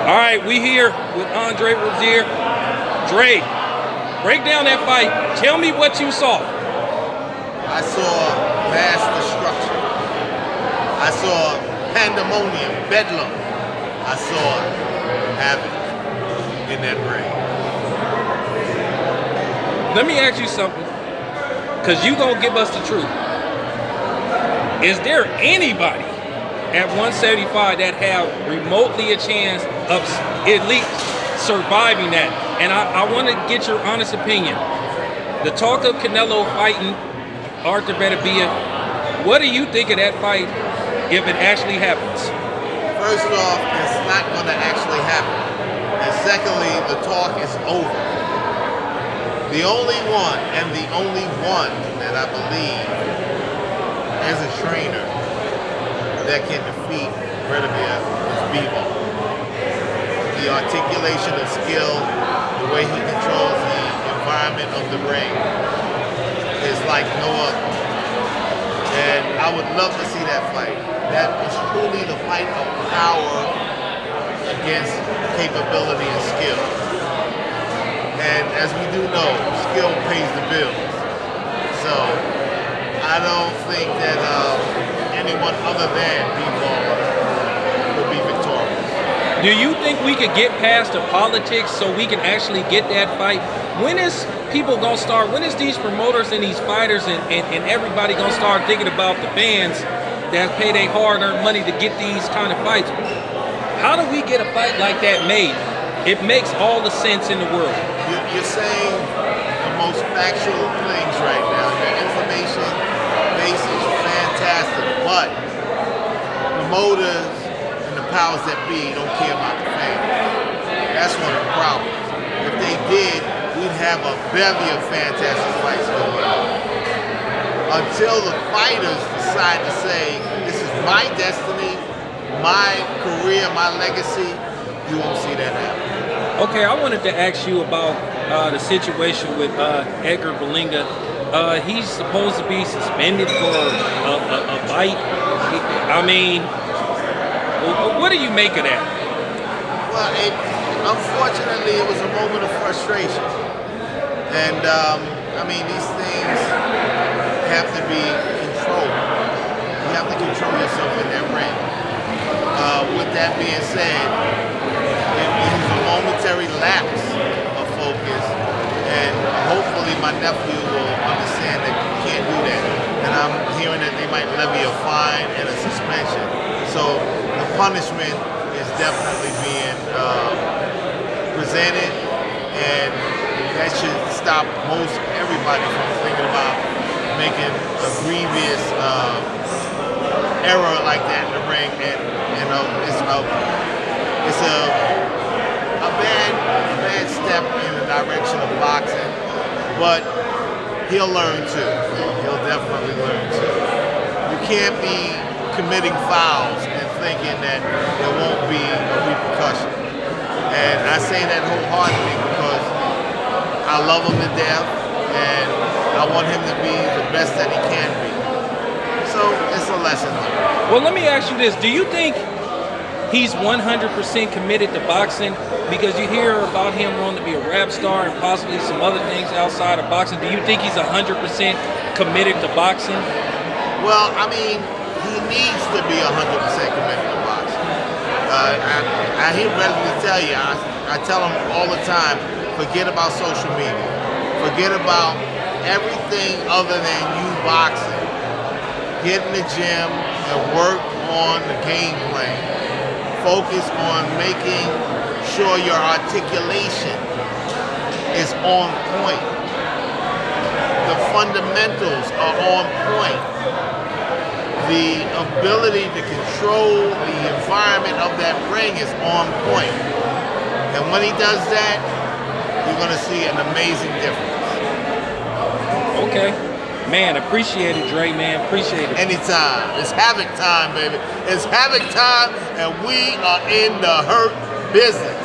All right, we here with Andre Rozier. Dre, break down that fight. Tell me what you saw. I saw mass destruction. I saw pandemonium, bedlam. I saw havoc in that ring. Let me ask you something, because you gonna give us the truth. Is there anybody at 175 that have remotely a chance of at least surviving that? And I want to get your honest opinion. The talk of Canelo fighting Arthur Beterbiev, what do you think of that fight if it actually happens? First off, it's not going to actually happen. And secondly, the talk is over. The only one, and the only one that I believe as a trainer that can defeat Beterbiev is Bevo. The articulation of skill, the way he controls the environment of the ring is like no other. And I would love to see that fight. That is truly the fight of power against capability and skill. And as we do know, skill pays the bills. So I don't think that anyone other than Bevo will be victorious. Do you think we could get past the politics so we can actually get that fight? When is people gonna start, when is these promoters and these fighters and everybody gonna start thinking about the fans that pay their hard-earned money to get these kind of fights? How do we get a fight like that made? It makes all the sense in the world. You're saying the most factual things right now. Your information base is fantastic, but promoters and the powers that be don't care about the fans. That's one of the problems. If they did, we'd have a bevy of fantastic fights going on. Until the fighters decide to say, this is my destiny, my career, my legacy, you won't see that happen. Okay, I wanted to ask you about the situation with Edgar Berlanga. He's supposed to be suspended for a bite. I mean, what do you make of that? Well, unfortunately, it was a moment of frustration. And, I mean, these things have to be controlled. You have to control yourself in that ring. With that being said, it was a momentary lapse of focus, and hopefully my nephew will understand that you can't do that. And I'm hearing that they might levy a fine and a suspension. So the punishment is definitely being presented, and that should stop most everybody from thinking about making a grievous error like that in the ring. And you know, it's a bad step in the direction of boxing, but he'll learn too. He'll definitely learn too. You can't be committing fouls and thinking that there won't be a repercussion. And I say that wholeheartedly because I love him to death, and I want him to be the best that he can be. So it's a lesson learned. Well, let me ask you this. Do you think he's 100% committed to boxing? Because you hear about him wanting to be a rap star and possibly some other things outside of boxing. Do you think he's 100% committed to boxing? Well, I mean, he needs to be 100% committed to boxing. I hear ready to tell you, I tell him all the time, forget about social media. Forget about everything other than you boxing. Get in the gym and work on the game plan. Focus on making sure your articulation is on point. The fundamentals are on point. The ability to control the environment of that ring is on point. And when he does that, you're going to see an amazing difference. Okay. Man, appreciate it, Dre, man. Appreciate it. Anytime. It's havoc time, baby. It's havoc time, and we are in the hurt business.